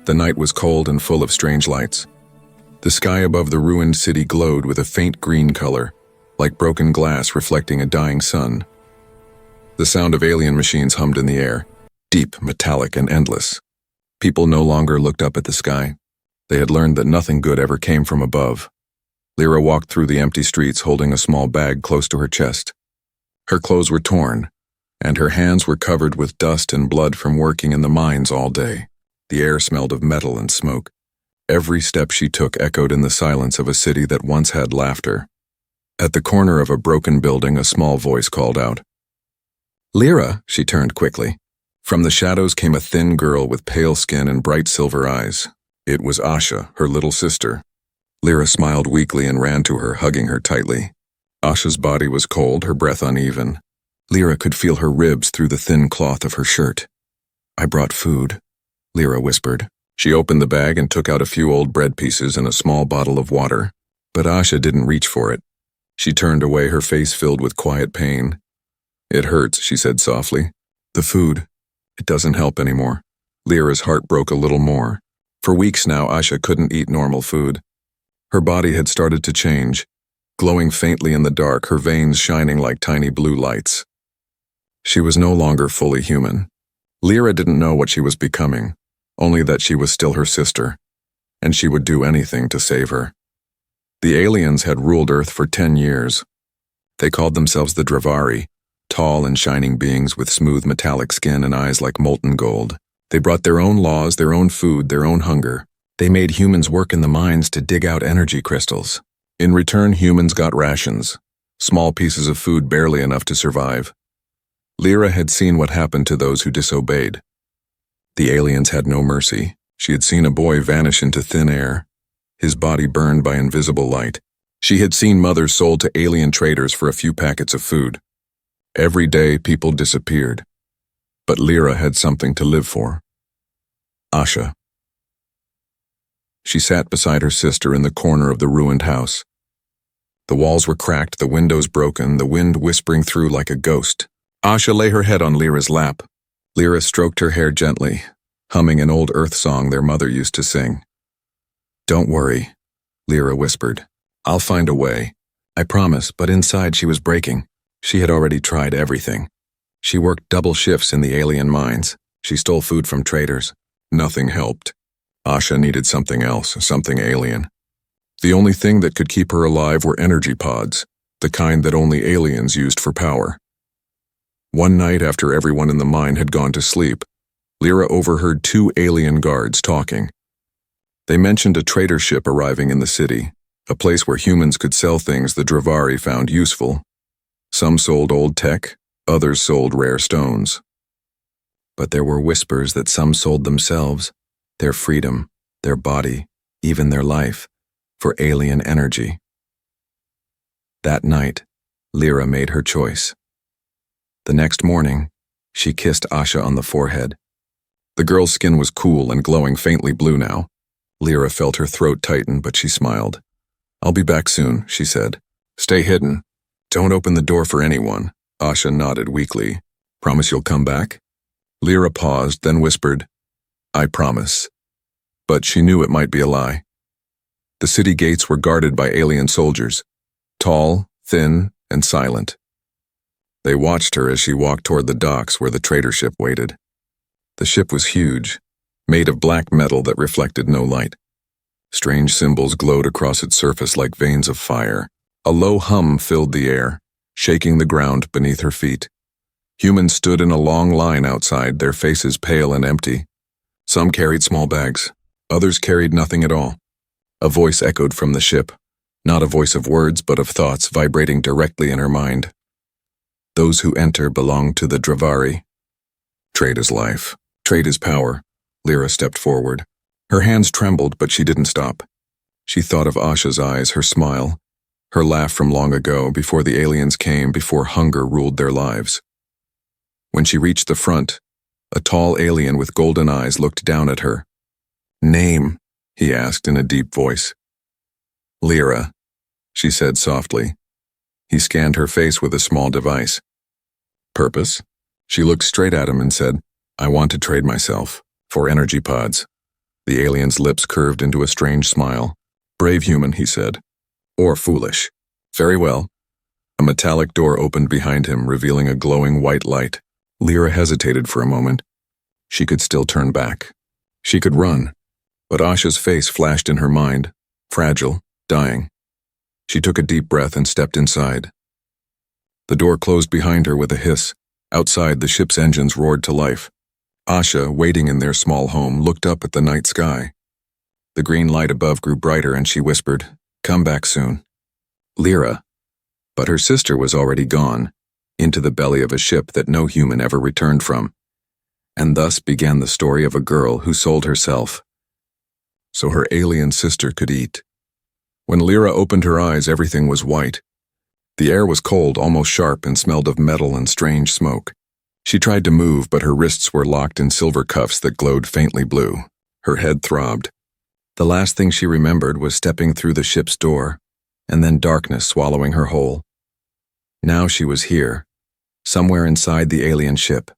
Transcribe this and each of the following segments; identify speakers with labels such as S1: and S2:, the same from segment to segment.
S1: The night was cold and full of strange lights. The sky above the ruined city glowed with a faint green color, like broken glass reflecting a dying sun. The sound of alien machines hummed in the air, deep, metallic, and endless. People no longer looked up at the sky. They had learned that nothing good ever came from above. Lyra walked through the empty streets holding a small bag close to her chest. Her clothes were torn, and her hands were covered with dust and blood from working in the mines all day. The air smelled of metal and smoke. Every step she took echoed in the silence of a city that once had laughter. At the corner of a broken building, a small voice called out. "Lyra," she turned quickly. From the shadows came a thin girl with pale skin and bright silver eyes. It was Asha, her little sister. Lyra smiled weakly and ran to her, hugging her tightly. Asha's body was cold, her breath uneven. Lyra could feel her ribs through the thin cloth of her shirt. "I brought food," Lyra whispered. She opened the bag and took out a few old bread pieces and a small bottle of water. But Asha didn't reach for it. She turned away, her face filled with quiet pain. "It hurts," she said softly. "The food, it doesn't help anymore." Lyra's heart broke a little more. For weeks now, Asha couldn't eat normal food. Her body had started to change, glowing faintly in the dark, her veins shining like tiny blue lights. She was no longer fully human. Lyra didn't know what she was becoming, only that she was still her sister, and she would do anything to save her. The aliens had ruled Earth for 10 years. They called themselves the Dravari, tall and shining beings with smooth metallic skin and eyes like molten gold. They brought their own laws, their own food, their own hunger. They made humans work in the mines to dig out energy crystals. In return, humans got rations, small pieces of food barely enough to survive. Lyra had seen what happened to those who disobeyed. The aliens had no mercy. She had seen a boy vanish into thin air, his body burned by invisible light. She had seen mothers sold to alien traders for a few packets of food. Every day, people disappeared. But Lyra had something to live for. Asha. She sat beside her sister in the corner of the ruined house. The walls were cracked, the windows broken, the wind whispering through like a ghost. Asha lay her head on Lyra's lap. Lyra stroked her hair gently, humming an old Earth song their mother used to sing. "Don't worry," Lyra whispered. "I'll find a way. I promise," but inside she was breaking. She had already tried everything. She worked double shifts in the alien mines. She stole food from traders. Nothing helped. Asha needed something else, something alien. The only thing that could keep her alive were energy pods, the kind that only aliens used for power. One night after everyone in the mine had gone to sleep, Lyra overheard 2 alien guards talking. They mentioned a trader ship arriving in the city, a place where humans could sell things the Dravari found useful. Some sold old tech, others sold rare stones. But there were whispers that some sold themselves, their freedom, their body, even their life, for alien energy. That night, Lyra made her choice. The next morning, she kissed Asha on the forehead. The girl's skin was cool and glowing faintly blue now. Lyra felt her throat tighten, but she smiled. "I'll be back soon," she said. "Stay hidden. Don't open the door for anyone." Asha nodded weakly. "Promise you'll come back?" Lyra paused, then whispered, "I promise." But she knew it might be a lie. The city gates were guarded by alien soldiers, tall, thin, and silent. They watched her as she walked toward the docks where the trader ship waited. The ship was huge, made of black metal that reflected no light. Strange symbols glowed across its surface like veins of fire. A low hum filled the air, shaking the ground beneath her feet. Humans stood in a long line outside, their faces pale and empty. Some carried small bags, others carried nothing at all. A voice echoed from the ship, not a voice of words but of thoughts vibrating directly in her mind. "Those who enter belong to the Dravari. Trade is life. Trade is power." Lyra stepped forward. Her hands trembled, but she didn't stop. She thought of Asha's eyes, her smile, her laugh from long ago, before the aliens came, before hunger ruled their lives. When she reached the front, a tall alien with golden eyes looked down at her. "Name?" he asked in a deep voice. "Lyra," she said softly. He scanned her face with a small device. "Purpose?" She looked straight at him and said, "I want to trade myself, for energy pods." The alien's lips curved into a strange smile. "Brave human," he said. "Or foolish. Very well." A metallic door opened behind him, revealing a glowing white light. Lyra hesitated for a moment. She could still turn back. She could run. But Asha's face flashed in her mind, fragile, dying. She took a deep breath and stepped inside. The door closed behind her with a hiss. Outside, the ship's engines roared to life. Asha, waiting in their small home, looked up at the night sky. The green light above grew brighter and she whispered, "Come back soon." Lyra. But her sister was already gone, into the belly of a ship that no human ever returned from. And thus began the story of a girl who sold herself so her alien sister could eat. When Lyra opened her eyes, everything was white. The air was cold, almost sharp, and smelled of metal and strange smoke. She tried to move, but her wrists were locked in silver cuffs that glowed faintly blue. Her head throbbed. The last thing she remembered was stepping through the ship's door, and then darkness swallowing her whole. Now she was here, somewhere inside the alien ship.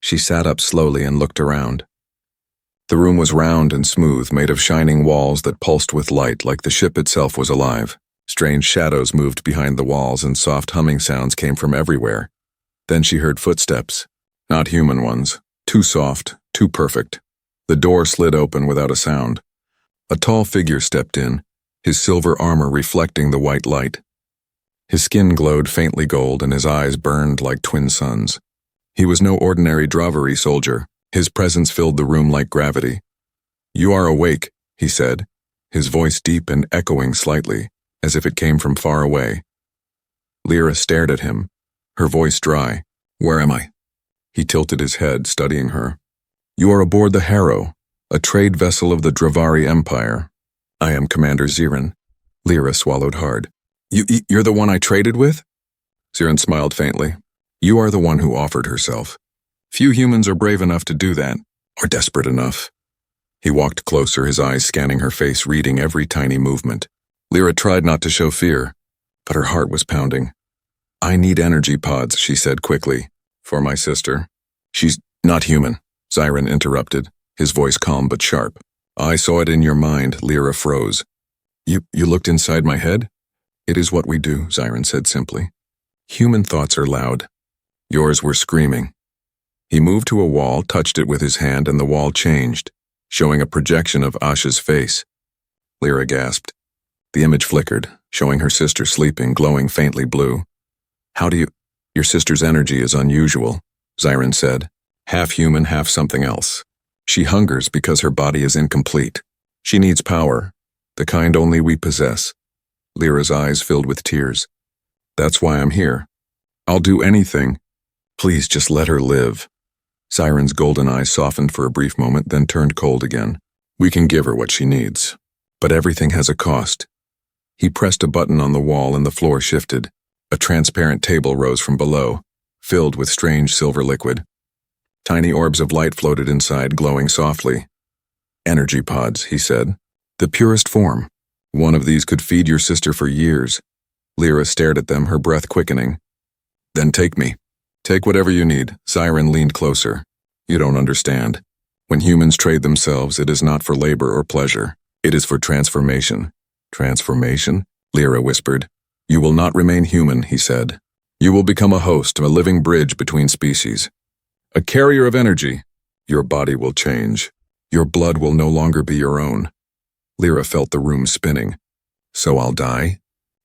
S1: She sat up slowly and looked around. The room was round and smooth, made of shining walls that pulsed with light like the ship itself was alive. Strange shadows moved behind the walls and soft humming sounds came from everywhere. Then she heard footsteps, not human ones, too soft, too perfect. The door slid open without a sound. A tall figure stepped in, his silver armor reflecting the white light. His skin glowed faintly gold and his eyes burned like twin suns. He was no ordinary Dravari soldier. His presence filled the room like gravity. "You are awake," he said, his voice deep and echoing slightly, as if it came from far away. Lyra stared at him, her voice dry. "Where am I?" He tilted his head, studying her. "You are aboard the Harrow, a trade vessel of the Dravari Empire. I am Commander Zirin." Lyra swallowed hard. You're the one I traded with?" Zirin smiled faintly. "You are the one who offered herself. Few humans are brave enough to do that, or desperate enough." He walked closer, his eyes scanning her face, reading every tiny movement. Lyra tried not to show fear, but her heart was pounding. "I need energy pods," she said quickly. "For my sister." "She's not human," Zirin interrupted, his voice calm but sharp. "I saw it in your mind." Lyra froze. You looked inside my head?" "It is what we do," Zirin said simply. "Human thoughts are loud. Yours were screaming." He moved to a wall, touched it with his hand, and the wall changed, showing a projection of Asha's face. Lyra gasped. The image flickered, showing her sister sleeping, glowing faintly blue. Your sister's energy is unusual," Zirin said. "Half human, half something else. She hungers because her body is incomplete. She needs power, the kind only we possess." Lyra's eyes filled with tears. "That's why I'm here. I'll do anything. Please just let her live." Zirin's golden eyes softened for a brief moment, then turned cold again. "We can give her what she needs. But everything has a cost." He pressed a button on the wall and the floor shifted. A transparent table rose from below, filled with strange silver liquid. Tiny orbs of light floated inside, glowing softly. "Energy pods," he said. "The purest form. One of these could feed your sister for years." Lyra stared at them, her breath quickening. "Then take me. Take whatever you need." Zirin leaned closer. "You don't understand. When humans trade themselves, it is not for labor or pleasure. It is for transformation." "Transformation?" Lyra whispered. "You will not remain human," he said. "You will become a host, a living bridge between species. A carrier of energy. Your body will change. Your blood will no longer be your own." Lyra felt the room spinning. "So I'll die?"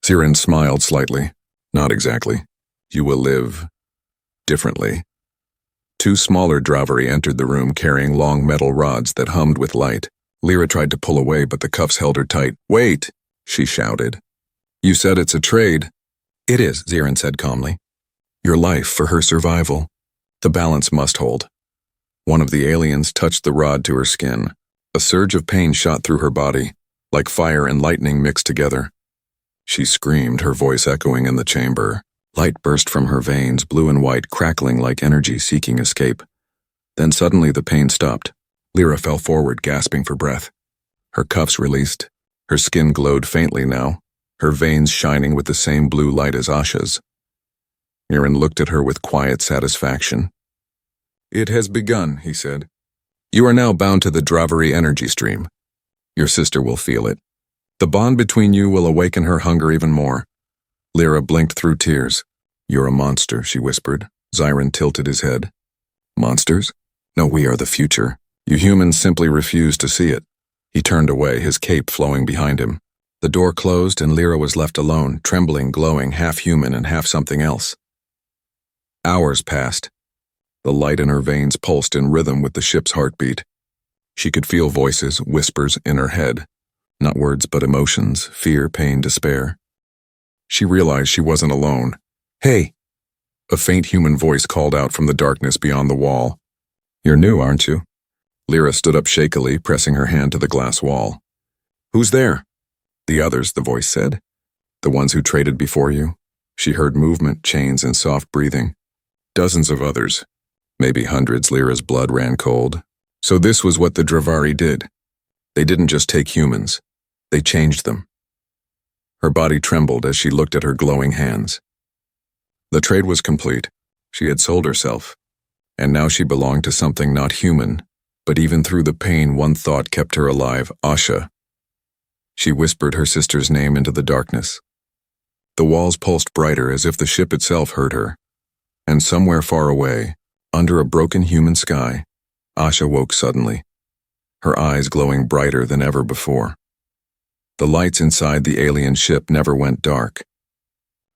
S1: Zirin smiled slightly. "Not exactly. You will live differently." Two smaller Dravari entered the room carrying long metal rods that hummed with light. Lyra tried to pull away, but the cuffs held her tight. "Wait!" she shouted. "You said it's a trade." "It is," Zirin said calmly. "Your life for her survival. The balance must hold." One of the aliens touched the rod to her skin. A surge of pain shot through her body, like fire and lightning mixed together. She screamed, her voice echoing in the chamber. Light burst from her veins, blue and white, crackling like energy seeking escape. Then suddenly the pain stopped. Lyra fell forward, gasping for breath. Her cuffs released. Her skin glowed faintly now, her veins shining with the same blue light as Asha's. Zirin looked at her with quiet satisfaction. "It has begun," he said. You are now bound to the Dravari energy stream. Your sister will feel it. The bond between you will awaken her hunger even more. Lyra blinked through tears. You're a monster, she whispered. Zyron tilted his head. Monsters? No, we are the future. You humans simply refuse to see it. He turned away, his cape flowing behind him. The door closed and Lyra was left alone, trembling, glowing, half human and half something else. Hours passed. The light in her veins pulsed in rhythm with the ship's heartbeat. She could feel voices, whispers in her head. Not words, but emotions, fear, pain, despair. She realized she wasn't alone. Hey! A faint human voice called out from the darkness beyond the wall. You're new, aren't you? Lyra stood up shakily, pressing her hand to the glass wall. Who's there? The others, the voice said. The ones who traded before you. She heard movement, chains, and soft breathing. Dozens of others. Maybe hundreds. Lyra's blood ran cold. So this was what the Dravari did. They didn't just take humans. They changed them. Her body trembled as she looked at her glowing hands. The trade was complete. She had sold herself. And now she belonged to something not human. But even through the pain, one thought kept her alive, Asha. She whispered her sister's name into the darkness. The walls pulsed brighter as if the ship itself heard her. And somewhere far away, under a broken human sky, Asha woke suddenly, her eyes glowing brighter than ever before. The lights inside the alien ship never went dark.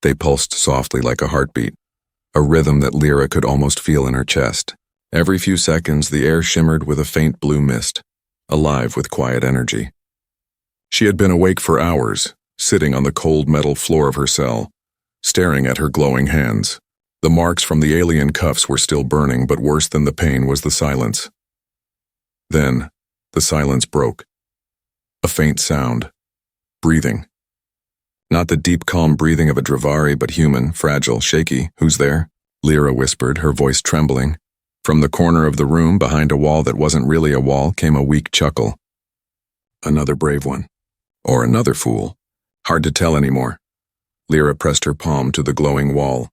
S1: They pulsed softly like a heartbeat, a rhythm that Lyra could almost feel in her chest. Every few seconds, the air shimmered with a faint blue mist, alive with quiet energy. She had been awake for hours, sitting on the cold metal floor of her cell, staring at her glowing hands. The marks from the alien cuffs were still burning, but worse than the pain was the silence. Then, the silence broke. A faint sound. Breathing. Not the deep, calm breathing of a Dravari, but human, fragile, shaky. Who's there? Lyra whispered, her voice trembling. From the corner of the room, behind a wall that wasn't really a wall, came a weak chuckle. Another brave one. Or another fool. Hard to tell anymore. Lyra pressed her palm to the glowing wall.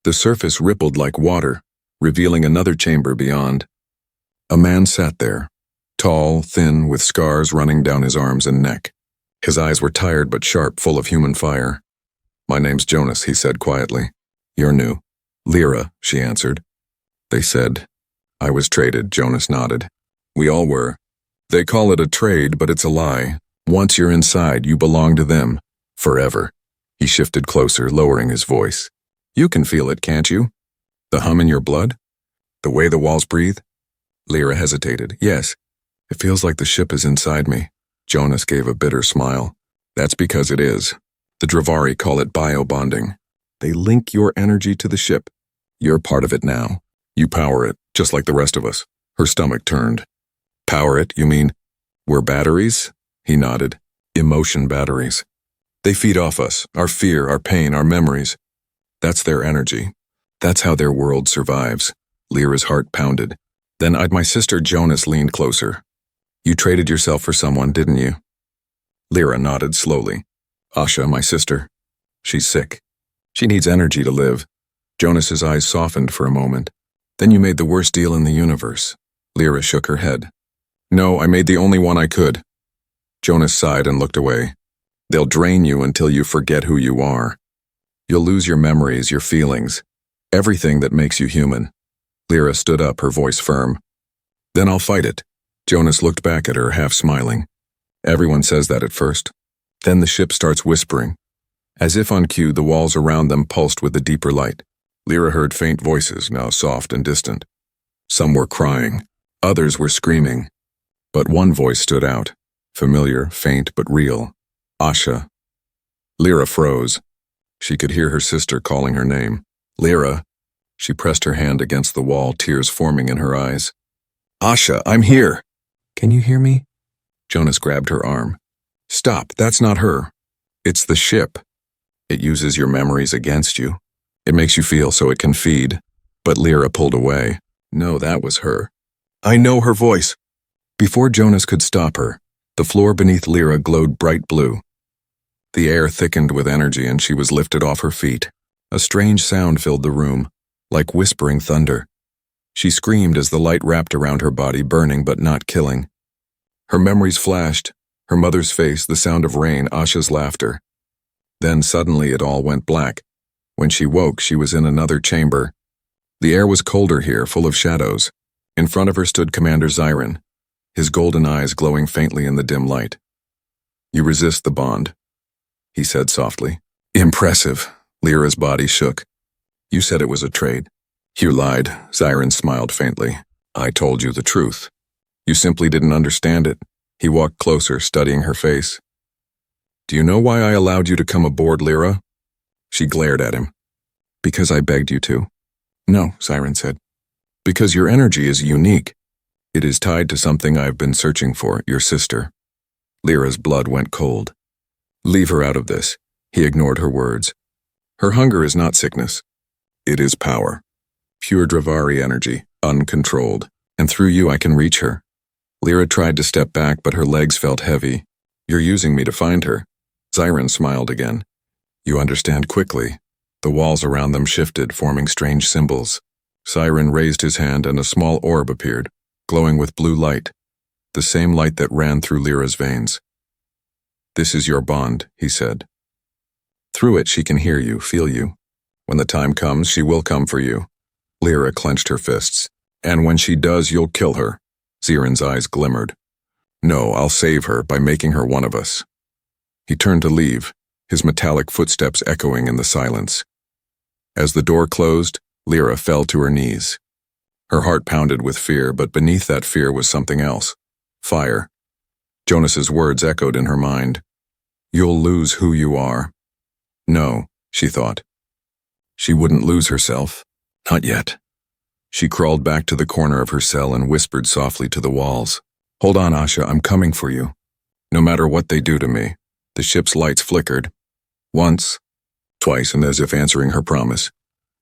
S1: The surface rippled like water, revealing another chamber beyond. A man sat there, tall, thin, with scars running down his arms and neck. His eyes were tired but sharp, full of human fire. My name's Jonas, he said quietly. You're new. Lyra, she answered. They said. I was traded, Jonas nodded. We all were. They call it a trade, but it's a lie. Once you're inside, you belong to them. Forever. He shifted closer, lowering his voice. You can feel it, can't you? The hum in your blood? The way the walls breathe? Lyra hesitated. Yes. It feels like the ship is inside me. Jonas gave a bitter smile. That's because it is. The Dravari call it bio-bonding. They link your energy to the ship. You're part of it now. You power it, just like the rest of us. Her stomach turned. Power it, you mean? We're batteries? He nodded. Emotion batteries. They feed off us, our fear, our pain, our memories. That's their energy. That's how their world survives. Lyra's heart pounded. Then my sister Jonas leaned closer. You traded yourself for someone, didn't you? Lyra nodded slowly. Asha, my sister. She's sick. She needs energy to live. Jonas's eyes softened for a moment. Then you made the worst deal in the universe. Lyra shook her head. No, I made the only one I could. Jonas sighed and looked away. They'll drain you until you forget who you are. You'll lose your memories, your feelings, everything that makes you human. Lyra stood up, her voice firm. Then I'll fight it. Jonas looked back at her, half smiling. Everyone says that at first. Then the ship starts whispering. As if on cue, the walls around them pulsed with a deeper light. Lyra heard faint voices, now soft and distant. Some were crying. Others were screaming. But one voice stood out. Familiar, faint, but real. Asha. Lyra froze. She could hear her sister calling her name. Lyra. She pressed her hand against the wall, tears forming in her eyes. Asha, I'm here. Can you hear me? Jonas grabbed her arm. Stop, that's not her. It's the ship. It uses your memories against you. It makes you feel so it can feed. But Lyra pulled away. No, that was her. I know her voice. Before Jonas could stop her, the floor beneath Lyra glowed bright blue. The air thickened with energy and she was lifted off her feet. A strange sound filled the room, like whispering thunder. She screamed as the light wrapped around her body, burning but not killing. Her memories flashed, her mother's face, the sound of rain, Asha's laughter. Then suddenly it all went black. When she woke, she was in another chamber. The air was colder here, full of shadows. In front of her stood Commander Zyron, his golden eyes glowing faintly in the dim light. "You resist the bond," he said softly. "Impressive." Lyra's body shook. "You said it was a trade." "You lied," Zyron smiled faintly. "I told you the truth. You simply didn't understand it." He walked closer, studying her face. "Do you know why I allowed you to come aboard, Lyra?" She glared at him. "Because I begged you to." "No," Zyron said. "Because your energy is unique. It is tied to something I've been searching for, your sister." Lyra's blood went cold. "Leave her out of this." He ignored her words. "Her hunger is not sickness. It is power. Pure Dravari energy, uncontrolled. And through you I can reach her." Lyra tried to step back, but her legs felt heavy. "You're using me to find her." Zyron smiled again. "You understand quickly." The walls around them shifted, forming strange symbols. Zyron raised his hand and a small orb appeared, glowing with blue light, the same light that ran through Lyra's veins. "This is your bond," he said. "Through it she can hear you, feel you. When the time comes, she will come for you." Lyra clenched her fists. "And when she does, you'll kill her." Zyron's eyes glimmered. "No, I'll save her by making her one of us." He turned to leave, his metallic footsteps echoing in the silence. As the door closed, Lyra fell to her knees. Her heart pounded with fear, but beneath that fear was something else. Fire. Jonas's words echoed in her mind. "You'll lose who you are." No, she thought. She wouldn't lose herself. Not yet. She crawled back to the corner of her cell and whispered softly to the walls. "Hold on, Asha, I'm coming for you. No matter what they do to me." The ship's lights flickered. Once, twice, and as if answering her promise.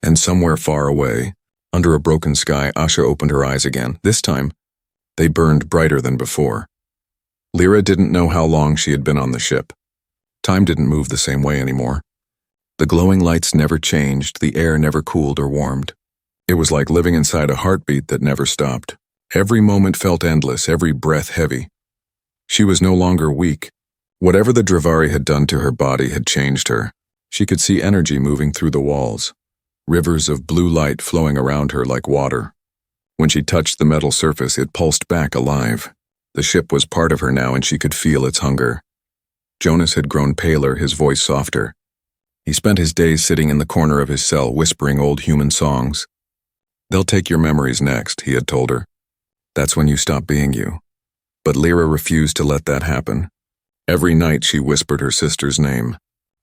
S1: And somewhere far away, under a broken sky, Asha opened her eyes again. This time, they burned brighter than before. Lyra didn't know how long she had been on the ship. Time didn't move the same way anymore. The glowing lights never changed, the air never cooled or warmed. It was like living inside a heartbeat that never stopped. Every moment felt endless, every breath heavy. She was no longer weak. Whatever the Dravari had done to her body had changed her. She could see energy moving through the walls, rivers of blue light flowing around her like water. When she touched the metal surface, it pulsed back alive. The ship was part of her now, and she could feel its hunger. Jonas had grown paler, his voice softer. He spent his days sitting in the corner of his cell, whispering old human songs. "They'll take your memories next," he had told her. "That's when you stop being you." But Lyra refused to let that happen. Every night she whispered her sister's name.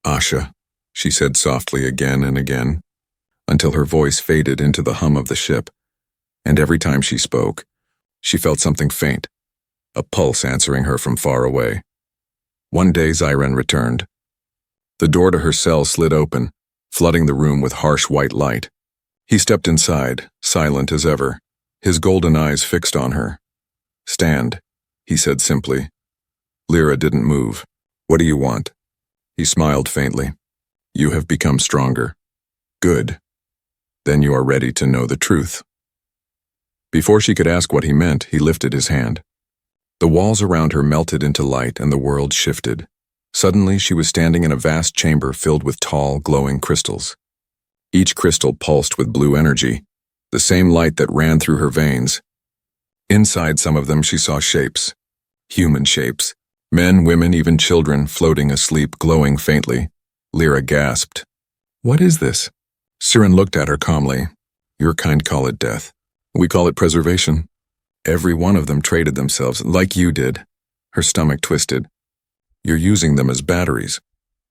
S1: "Asha," she said softly again and again, until her voice faded into the hum of the ship. And every time she spoke, she felt something faint, a pulse answering her from far away. One day Zyron returned. The door to her cell slid open, flooding the room with harsh white light. He stepped inside, silent as ever, his golden eyes fixed on her. "Stand," he said simply. Lyra didn't move. "What do you want?" He smiled faintly. "You have become stronger." "Good. Then you are ready to know the truth." Before she could ask what he meant, he lifted his hand. The walls around her melted into light and the world shifted. Suddenly, she was standing in a vast chamber filled with tall, glowing crystals. Each crystal pulsed with blue energy, the same light that ran through her veins. Inside some of them she saw shapes, human shapes, men, women, even children floating asleep, glowing faintly. Lyra gasped. "What is this?" Siren looked at her calmly. "Your kind call it death. We call it preservation." Every one of them traded themselves, like you did. Her stomach twisted. "You're using them as batteries."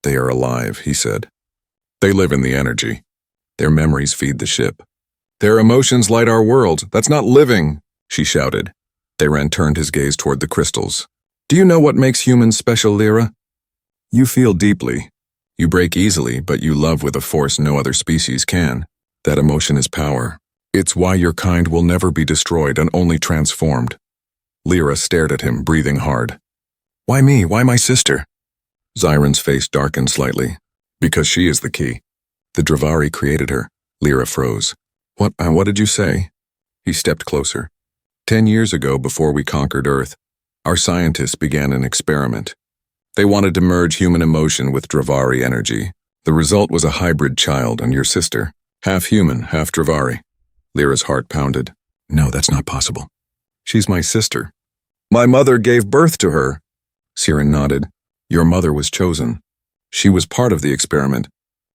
S1: "They are alive," he said. "They live in the energy. Their memories feed the ship. Their emotions light our world. That's not living," she shouted. Theren turned his gaze toward the crystals. "Do you know what makes humans special, Lyra? You feel deeply. You break easily, but you love with a force no other species can. That emotion is power. It's why your kind will never be destroyed and only transformed." Lyra stared at him, breathing hard. "Why me? Why my sister?" Zyron's face darkened slightly. "Because she is the key. The Dravari created her." Lyra froze. What did you say?" He stepped closer. 10 years ago, before we conquered Earth, our scientists began an experiment. They wanted to merge human emotion with Dravari energy. The result was a hybrid child and your sister. Half human, half Dravari. Lyra's heart pounded. No, that's not possible. She's my sister. My mother gave birth to her. Siren nodded. Your mother was chosen. She was part of the experiment.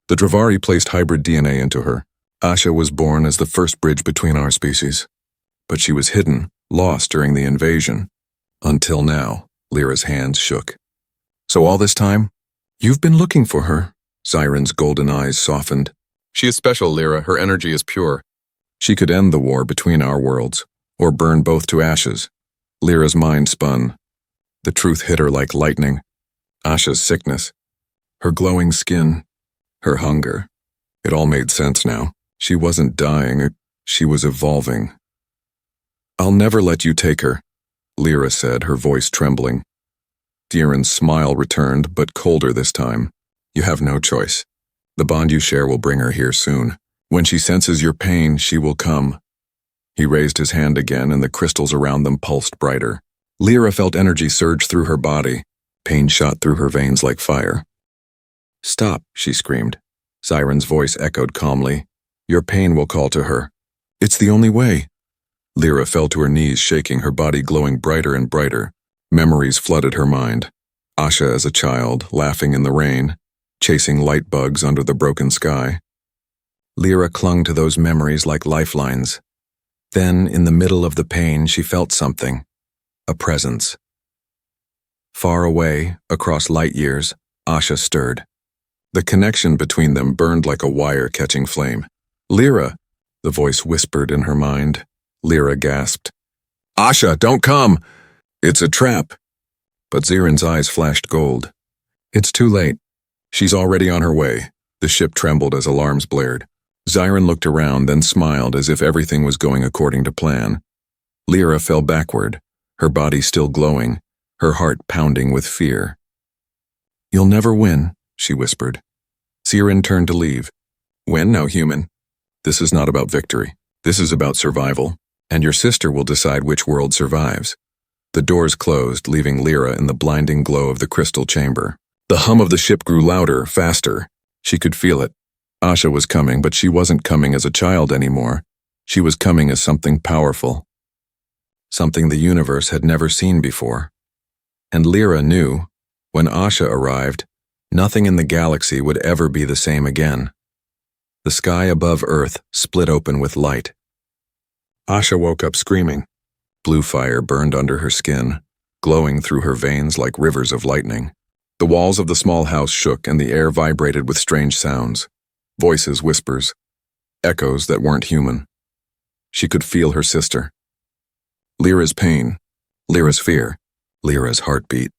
S1: The Dravari placed hybrid DNA into her. Asha was born as the first bridge between our species. But she was hidden, lost during the invasion. Until now, Lyra's hands shook. So all this time, you've been looking for her. Siren's golden eyes softened. She is special, Lyra. Her energy is pure. She could end the war between our worlds, or burn both to ashes. Lyra's mind spun. The truth hit her like lightning. Asha's sickness, her glowing skin, her hunger. It all made sense now. She wasn't dying, she was evolving. I'll never let you take her, Lyra said, her voice trembling. Siren's smile returned, but colder this time. You have no choice. The bond you share will bring her here soon. When she senses your pain, she will come. He raised his hand again, and the crystals around them pulsed brighter. Lyra felt energy surge through her body. Pain shot through her veins like fire. Stop, she screamed. Siren's voice echoed calmly. Your pain will call to her. It's the only way. Lyra fell to her knees, shaking, her body glowing brighter and brighter. Memories flooded her mind. Asha as a child, laughing in the rain, chasing light bugs under the broken sky. Lyra clung to those memories like lifelines. Then, in the middle of the pain, she felt something. A presence. Far away, across light years, Asha stirred. The connection between them burned like a wire catching flame. Lyra, the voice whispered in her mind. Lyra gasped. Asha, don't come! It's a trap. But Siren's eyes flashed gold. It's too late. She's already on her way. The ship trembled as alarms blared. Siren looked around, then smiled as if everything was going according to plan. Lyra fell backward, her body still glowing, her heart pounding with fear. You'll never win, she whispered. Siren turned to leave. Win, now human. This is not about victory. This is about survival, and your sister will decide which world survives. The doors closed, leaving Lyra in the blinding glow of the crystal chamber. The hum of the ship grew louder, faster. She could feel it. Asha was coming, but she wasn't coming as a child anymore. She was coming as something powerful. Something the universe had never seen before. And Lyra knew, when Asha arrived, nothing in the galaxy would ever be the same again. The sky above Earth split open with light. Asha woke up screaming. Blue fire burned under her skin, glowing through her veins like rivers of lightning. The walls of the small house shook and the air vibrated with strange sounds. Voices, whispers, echoes that weren't human. She could feel her sister. Lyra's pain, Lyra's fear, Lyra's heartbeat.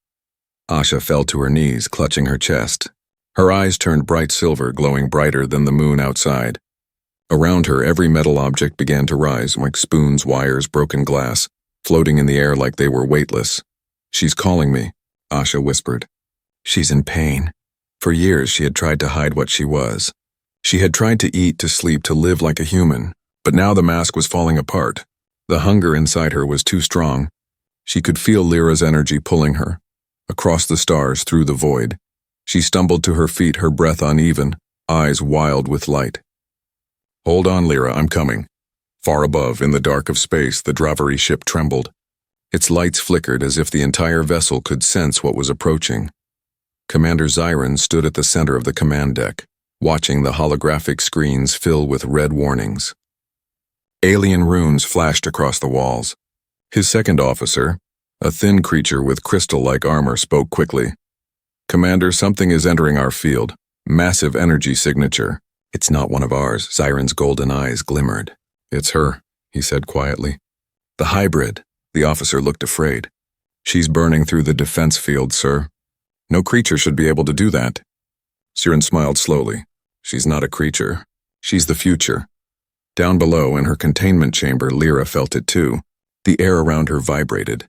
S1: Asha fell to her knees, clutching her chest. Her eyes turned bright silver, glowing brighter than the moon outside. Around her, every metal object began to rise, like spoons, wires, broken glass, floating in the air like they were weightless. She's calling me, Asha whispered. She's in pain. For years she had tried to hide what she was. She had tried to eat, to sleep, to live like a human, but now the mask was falling apart. The hunger inside her was too strong. She could feel Lyra's energy pulling her, across the stars, through the void. She stumbled to her feet, her breath uneven, eyes wild with light. Hold on, Lyra, I'm coming. Far above, in the dark of space, the Dravari ship trembled. Its lights flickered as if the entire vessel could sense what was approaching. Commander Siren stood at the center of the command deck, watching the holographic screens fill with red warnings. Alien runes flashed across the walls. His second officer, a thin creature with crystal-like armor, spoke quickly. Commander, something is entering our field. Massive energy signature. It's not one of ours. Siren's golden eyes glimmered. It's her, he said quietly. The hybrid. The officer looked afraid. She's burning through the defense field, sir. No creature should be able to do that. Siren smiled slowly. She's not a creature. She's the future. Down below, in her containment chamber, Lyra felt it too. The air around her vibrated.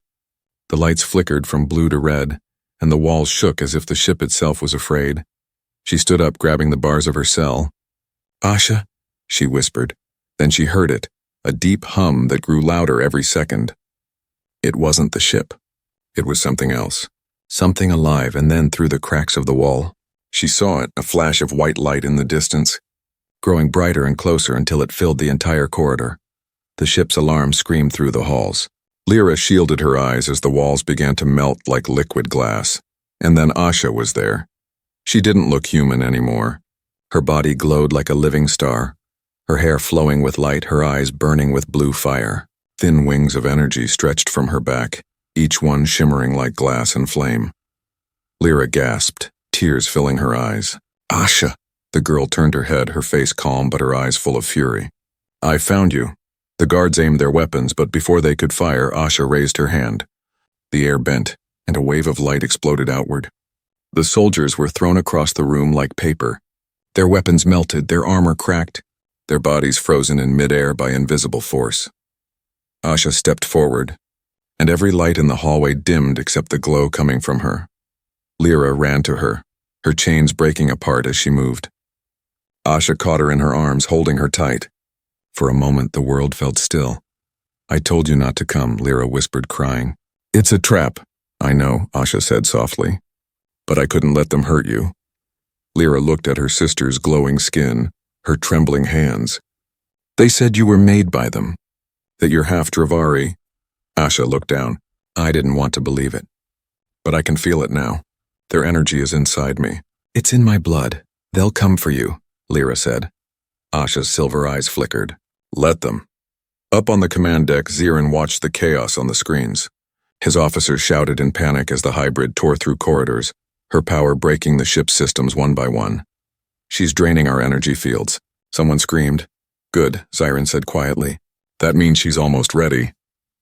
S1: The lights flickered from blue to red, and the walls shook as if the ship itself was afraid. She stood up, grabbing the bars of her cell. Asha, she whispered. Then she heard it, a deep hum that grew louder every second. It wasn't the ship. It was something else. Something alive, and then through the cracks of the wall, she saw it, a flash of white light in the distance, growing brighter and closer until it filled the entire corridor. The ship's alarm screamed through the halls. Lyra shielded her eyes as the walls began to melt like liquid glass. And then Asha was there. She didn't look human anymore. Her body glowed like a living star, her hair flowing with light, her eyes burning with blue fire. Thin wings of energy stretched from her back, each one shimmering like glass and flame. Lyra gasped, tears filling her eyes. "Asha!" The girl turned her head, her face calm but her eyes full of fury. "I found you." The guards aimed their weapons, but before they could fire, Asha raised her hand. The air bent, and a wave of light exploded outward. The soldiers were thrown across the room like paper. Their weapons melted, their armor cracked, their bodies frozen in midair by invisible force. Asha stepped forward, and every light in the hallway dimmed except the glow coming from her. Lyra ran to her, her chains breaking apart as she moved. Asha caught her in her arms, holding her tight. For a moment, the world felt still. "I told you not to come," Lyra whispered, crying. "It's a trap." "I know," Asha said softly. "But I couldn't let them hurt you." Lyra looked at her sister's glowing skin, her trembling hands. "They said you were made by them, that you're half Dravari." Asha looked down. "I didn't want to believe it. But I can feel it now. Their energy is inside me." "It's in my blood. They'll come for you," Lyra said. Asha's silver eyes flickered. "Let them." Up on the command deck, Zirin watched the chaos on the screens. His officers shouted in panic as the hybrid tore through corridors, her power breaking the ship's systems one by one. "She's draining our energy fields," someone screamed. "Good," Zirin said quietly. "That means she's almost ready."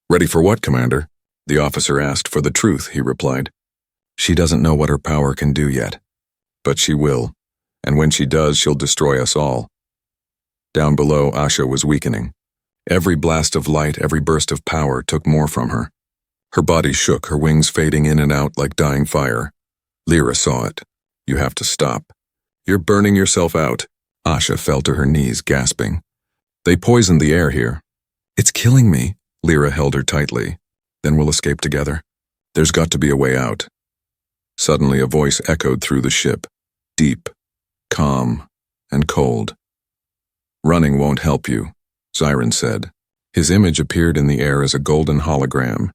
S1: "Ready for what, Commander?" the officer asked. "For the truth," he replied. "She doesn't know what her power can do yet. But she will, and when she does, she'll destroy us all." Down below, Asha was weakening. Every blast of light, every burst of power took more from her. Her body shook, her wings fading in and out like dying fire. Lyra saw it. "You have to stop. You're burning yourself out." Asha fell to her knees, gasping. "They poisoned the air here." "It's killing me." Lyra held her tightly. "Then we'll escape together. There's got to be a way out." Suddenly a voice echoed through the ship, deep, calm, and cold. "Running won't help you," Zirin said. His image appeared in the air as a golden hologram.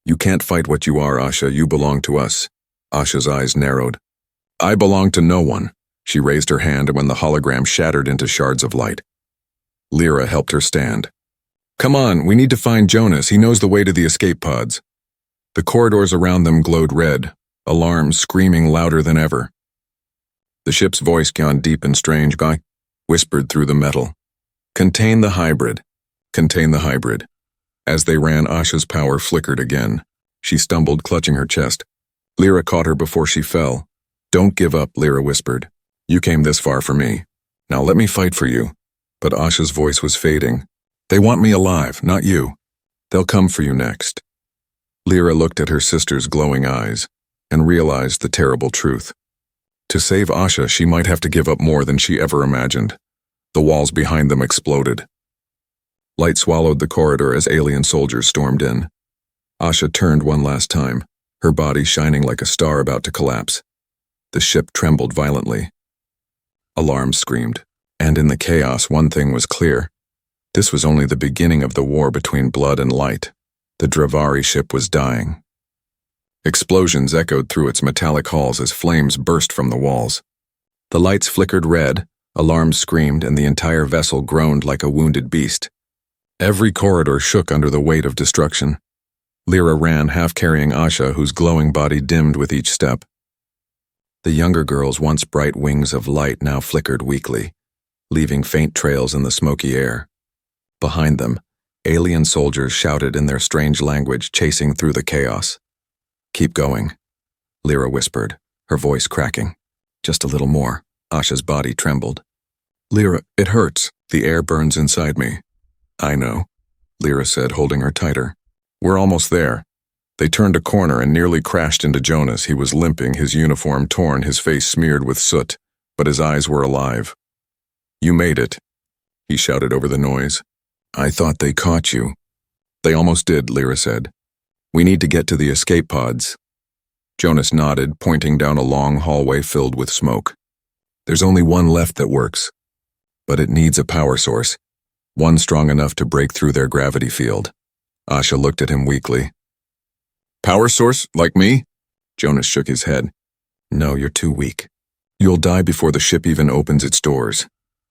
S1: "You can't fight what you are, Asha. You belong to us." Asha's eyes narrowed. "I belong to no one." She raised her hand, and when the hologram shattered into shards of light, Lyra helped her stand. "Come on, we need to find Jonas. He knows the way to the escape pods." The corridors around them glowed red, alarms screaming louder than ever. The ship's voice, gone deep and strange, whispered through the metal. "Contain the hybrid. Contain the hybrid." As they ran, Asha's power flickered again. She stumbled, clutching her chest. Lyra caught her before she fell. "Don't give up," Lyra whispered. "You came this far for me. Now let me fight for you." But Asha's voice was fading. "They want me alive, not you. They'll come for you next." Lyra looked at her sister's glowing eyes and realized the terrible truth. To save Asha, she might have to give up more than she ever imagined. The walls behind them exploded. Light swallowed the corridor as alien soldiers stormed in. Asha turned one last time, her body shining like a star about to collapse. The ship trembled violently. Alarms screamed, and in the chaos, one thing was clear. This was only the beginning of the war between blood and light. The Dravari ship was dying. Explosions echoed through its metallic halls as flames burst from the walls. The lights flickered red, alarms screamed, and the entire vessel groaned like a wounded beast. Every corridor shook under the weight of destruction. Lyra ran, half carrying Asha, whose glowing body dimmed with each step. The younger girl's once bright wings of light now flickered weakly, leaving faint trails in the smoky air. Behind them, alien soldiers shouted in their strange language, chasing through the chaos. "Keep going," Lyra whispered, her voice cracking. "Just a little more." Asha's body trembled. "Lyra, it hurts. The air burns inside me." "I know," Lyra said, holding her tighter. "We're almost there." They turned a corner and nearly crashed into Jonas. He was limping, his uniform torn, his face smeared with soot, but his eyes were alive. "You made it," he shouted over the noise. I thought they caught you. They almost did, Lyra said. We need to get to the escape pods. Jonas nodded, pointing down a long hallway filled with smoke. There's only one left that works, but it needs a power source, one strong enough to break through their gravity field. Asha looked at him weakly. Power source, like me? Jonas shook his head. No, you're too weak. You'll die before the ship even opens its doors.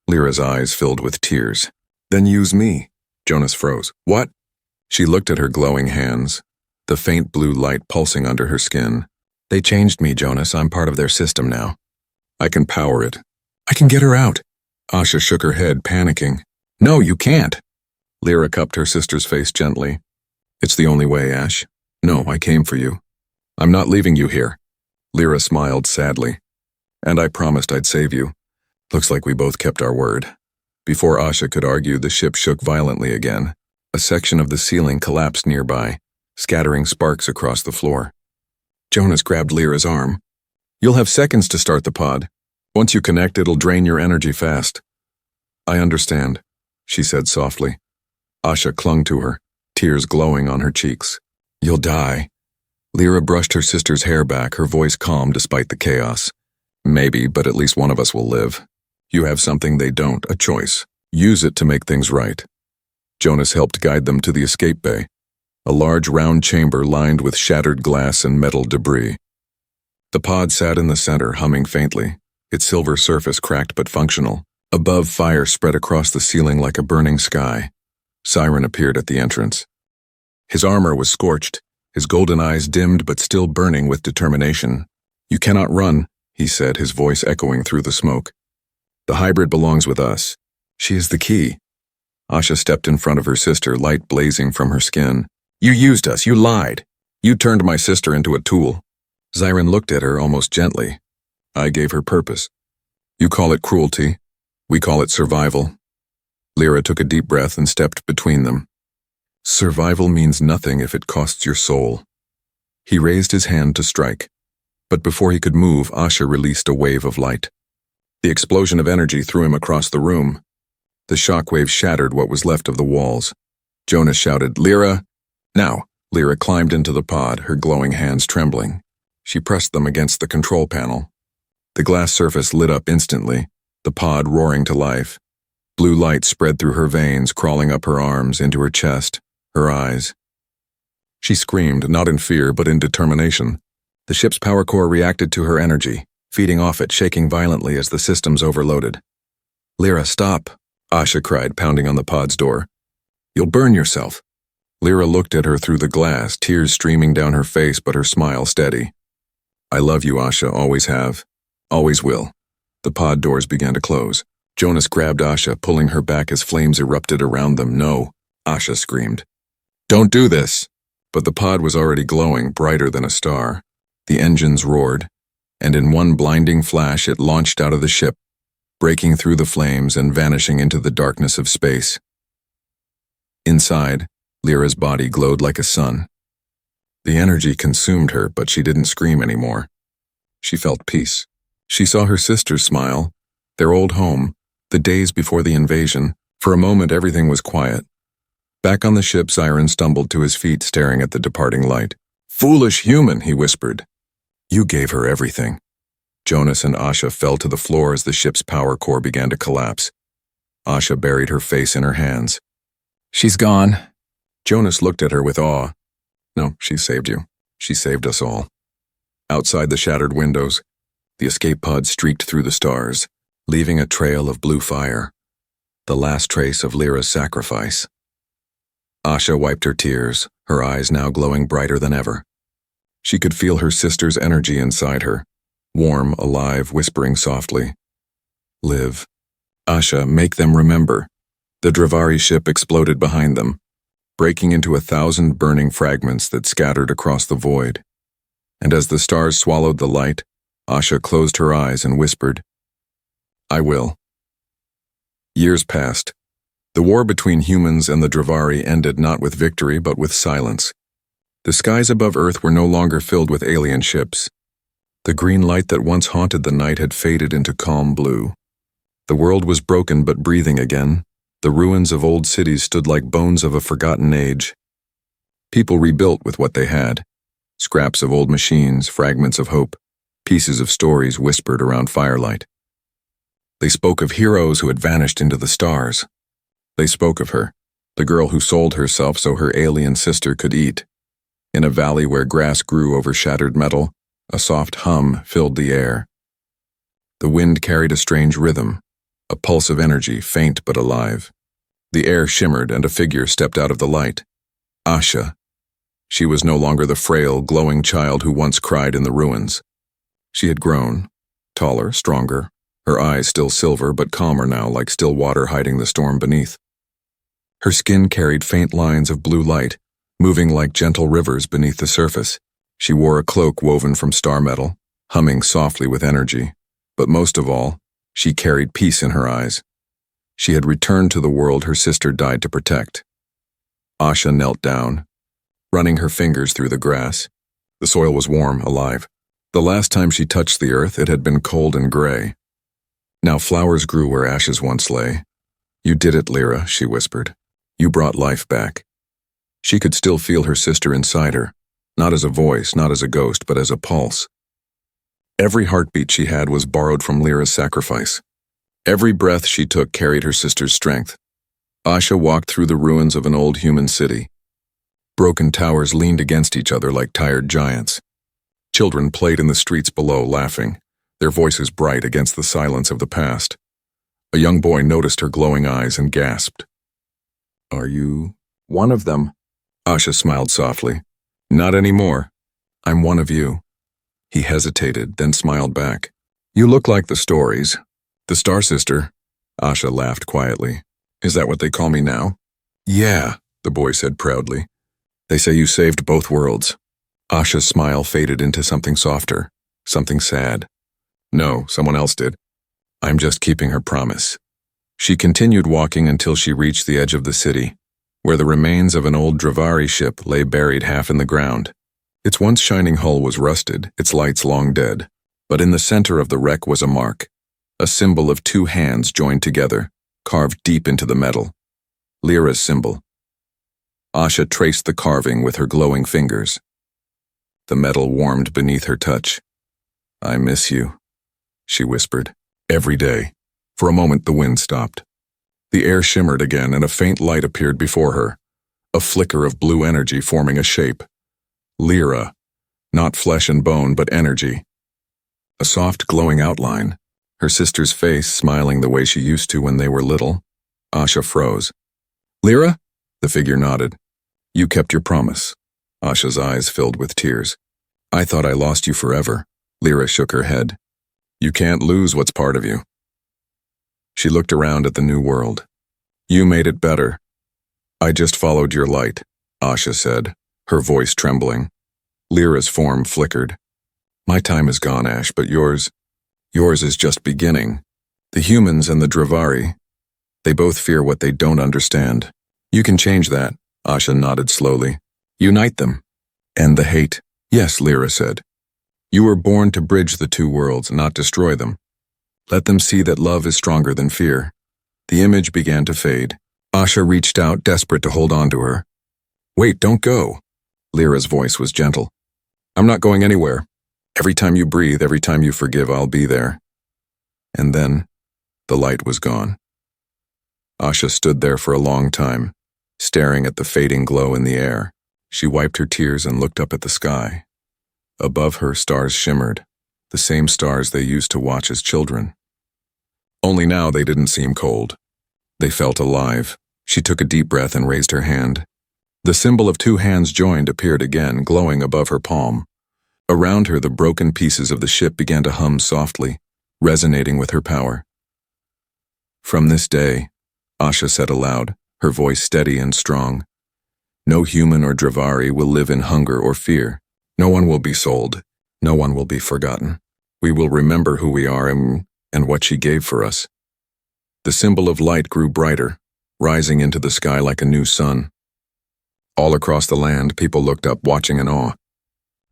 S1: Lyra's eyes filled with tears. Then use me. Jonas froze. What? She looked at her glowing hands, the faint blue light pulsing under her skin. They changed me, Jonas. I'm part of their system now. I can power it. I can get her out. Asha shook her head, panicking. No, you can't. Lyra cupped her sister's face gently. It's the only way, Ash. No, I came for you. I'm not leaving you here. Lyra smiled sadly. And I promised I'd save you. Looks like we both kept our word. Before Asha could argue, the ship shook violently again. A section of the ceiling collapsed nearby, scattering sparks across the floor. Jonas grabbed Lyra's arm. You'll have seconds to start the pod. Once you connect, it'll drain your energy fast. I understand, she said softly. Asha clung to her, tears glowing on her cheeks. You'll die. Lyra brushed her sister's hair back, her voice calm despite the chaos. Maybe, but at least one of us will live. You have something they don't, a choice. Use it to make things right. Jonas helped guide them to the escape bay, a large round chamber lined with shattered glass and metal debris. The pod sat in the center, humming faintly, its silver surface cracked but functional. Above, fire spread across the ceiling like a burning sky. Siren appeared at the entrance. His armor was scorched, his golden eyes dimmed but still burning with determination. You cannot run, he said, his voice echoing through the smoke. The hybrid belongs with us. She is the key. Asha stepped in front of her sister, light blazing from her skin. You used us, you lied. You turned my sister into a tool. Siren looked at her almost gently. I gave her purpose. You call it cruelty. We call it survival. Lyra took a deep breath and stepped between them. Survival means nothing if it costs your soul. He raised his hand to strike, but before he could move, Asha released a wave of light. The explosion of energy threw him across the room. The shockwave shattered what was left of the walls. Jonas shouted, Lyra, now! Lyra climbed into the pod, her glowing hands trembling. She pressed them against the control panel. The glass surface lit up instantly, the pod roaring to life. Blue light spread through her veins, crawling up her arms, into her chest, her eyes. She screamed, not in fear, but in determination. The ship's power core reacted to her energy, feeding off it, shaking violently as the systems overloaded. Lyra, stop, Asha cried, pounding on the pod's door. You'll burn yourself. Lyra looked at her through the glass, tears streaming down her face, but her smile steady. I love you, Asha, always have. Always will. The pod doors began to close. Jonas grabbed Asha, pulling her back as flames erupted around them. No, Asha screamed. Don't do this! But the pod was already glowing, brighter than a star. The engines roared, and in one blinding flash it launched out of the ship, breaking through the flames and vanishing into the darkness of space. Inside, Lyra's body glowed like a sun. The energy consumed her, but she didn't scream anymore. She felt peace. She saw her sisters smile, their old home, the days before the invasion. For a moment, everything was quiet. Back on the ship, Siren stumbled to his feet, staring at the departing light. Foolish human, he whispered. You gave her everything. Jonas and Asha fell to the floor as the ship's power core began to collapse. Asha buried her face in her hands. She's gone. Jonas looked at her with awe. No, she saved you. She saved us all. Outside the shattered windows, the escape pod streaked through the stars, leaving a trail of blue fire, the last trace of Lyra's sacrifice. Asha wiped her tears, her eyes now glowing brighter than ever. She could feel her sister's energy inside her, warm, alive, whispering softly. Live. Asha, make them remember. The Dravari ship exploded behind them, breaking into 1,000 burning fragments that scattered across the void. And as the stars swallowed the light, Asha closed her eyes and whispered, I will. Years passed. The war between humans and the Dravari ended not with victory but with silence. The skies above Earth were no longer filled with alien ships. The green light that once haunted the night had faded into calm blue. The world was broken but breathing again, The ruins of old cities stood like bones of a forgotten age. People rebuilt with what they had. Scraps of old machines, fragments of hope, pieces of stories whispered around firelight. They spoke of heroes who had vanished into the stars. They spoke of her, the girl who sold herself so her alien sister could eat. In a valley where grass grew over shattered metal, a soft hum filled the air. The wind carried a strange rhythm, a pulse of energy, faint but alive. The air shimmered and a figure stepped out of the light. Asha. She was no longer the frail, glowing child who once cried in the ruins. She had grown, taller, stronger, her eyes still silver but calmer now, like still water hiding the storm beneath. Her skin carried faint lines of blue light, moving like gentle rivers beneath the surface. She wore a cloak woven from star metal, humming softly with energy. But most of all, she carried peace in her eyes. She had returned to the world her sister died to protect. Asha knelt down, running her fingers through the grass. The soil was warm, alive. The last time she touched the earth, it had been cold and gray. Now flowers grew where ashes once lay. "You did it, Lyra," she whispered. "You brought life back." She could still feel her sister inside her, not as a voice, not as a ghost, but as a pulse. Every heartbeat she had was borrowed from Lyra's sacrifice. Every breath she took carried her sister's strength. Asha walked through the ruins of an old human city. Broken towers leaned against each other like tired giants. Children played in the streets below, laughing, their voices bright against the silence of the past. A young boy noticed her glowing eyes and gasped. "Are you one of them?" Asha smiled softly. "Not anymore. I'm one of you." He hesitated, then smiled back. "You look like the stories. The Star Sister." Asha laughed quietly. "Is that what they call me now?" "Yeah," the boy said proudly. "They say you saved both worlds." Asha's smile faded into something softer, something sad. "No, someone else did. I'm just keeping her promise." She continued walking until she reached the edge of the city, where the remains of an old Dravari ship lay buried half in the ground. Its once shining hull was rusted, its lights long dead, but in the center of the wreck was a mark, a symbol of two hands joined together, carved deep into the metal. Lyra's symbol. Asha traced the carving with her glowing fingers. The metal warmed beneath her touch. "I miss you," she whispered. "Every day." For a moment the wind stopped. The air shimmered again and a faint light appeared before her, a flicker of blue energy forming a shape. Lyra, not flesh and bone but energy. A soft glowing outline, her sister's face smiling the way she used to when they were little. Asha froze. "Lyra?" The figure nodded. "You kept your promise." Asha's eyes filled with tears. "I thought I lost you forever." Lyra shook her head. "You can't lose what's part of you." She looked around at the new world. "You made it better." "I just followed your light," Asha said, her voice trembling. Lyra's form flickered. "My time is gone, Ash, but yours is just beginning. The humans and the Dravari, they both fear what they don't understand. You can change that," Asha nodded slowly. "Unite them. End the hate." "Yes," Lyra said. "You were born to bridge the two worlds, not destroy them. Let them see that love is stronger than fear." The image began to fade. Asha reached out, desperate to hold on to her. "Wait, don't go." Lyra's voice was gentle. "I'm not going anywhere. Every time you breathe, every time you forgive, I'll be there." And then, the light was gone. Asha stood there for a long time, staring at the fading glow in the air. She wiped her tears and looked up at the sky. Above her, stars shimmered, the same stars they used to watch as children. Only now they didn't seem cold. They felt alive. She took a deep breath and raised her hand. The symbol of two hands joined appeared again, glowing above her palm. Around her, the broken pieces of the ship began to hum softly, resonating with her power. "From this day," Asha said aloud, her voice steady and strong, "no human or Dravari will live in hunger or fear. No one will be sold. No one will be forgotten. We will remember who we are and what she gave for us." The symbol of light grew brighter, rising into the sky like a new sun. All across the land, people looked up, watching in awe.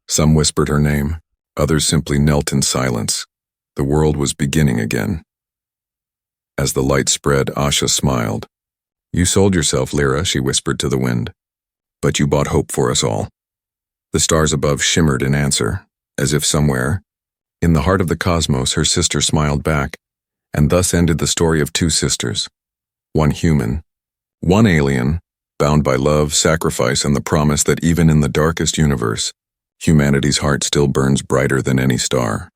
S1: Some whispered her name, others simply knelt in silence. The world was beginning again. As the light spread, Asha smiled. You sold yourself, Lyra, she whispered to the wind. But you bought hope for us all. The stars above shimmered in answer, as if somewhere, in the heart of the cosmos, her sister smiled back, and thus ended the story of two sisters. One human, one alien, bound by love, sacrifice, and the promise that even in the darkest universe, humanity's heart still burns brighter than any star.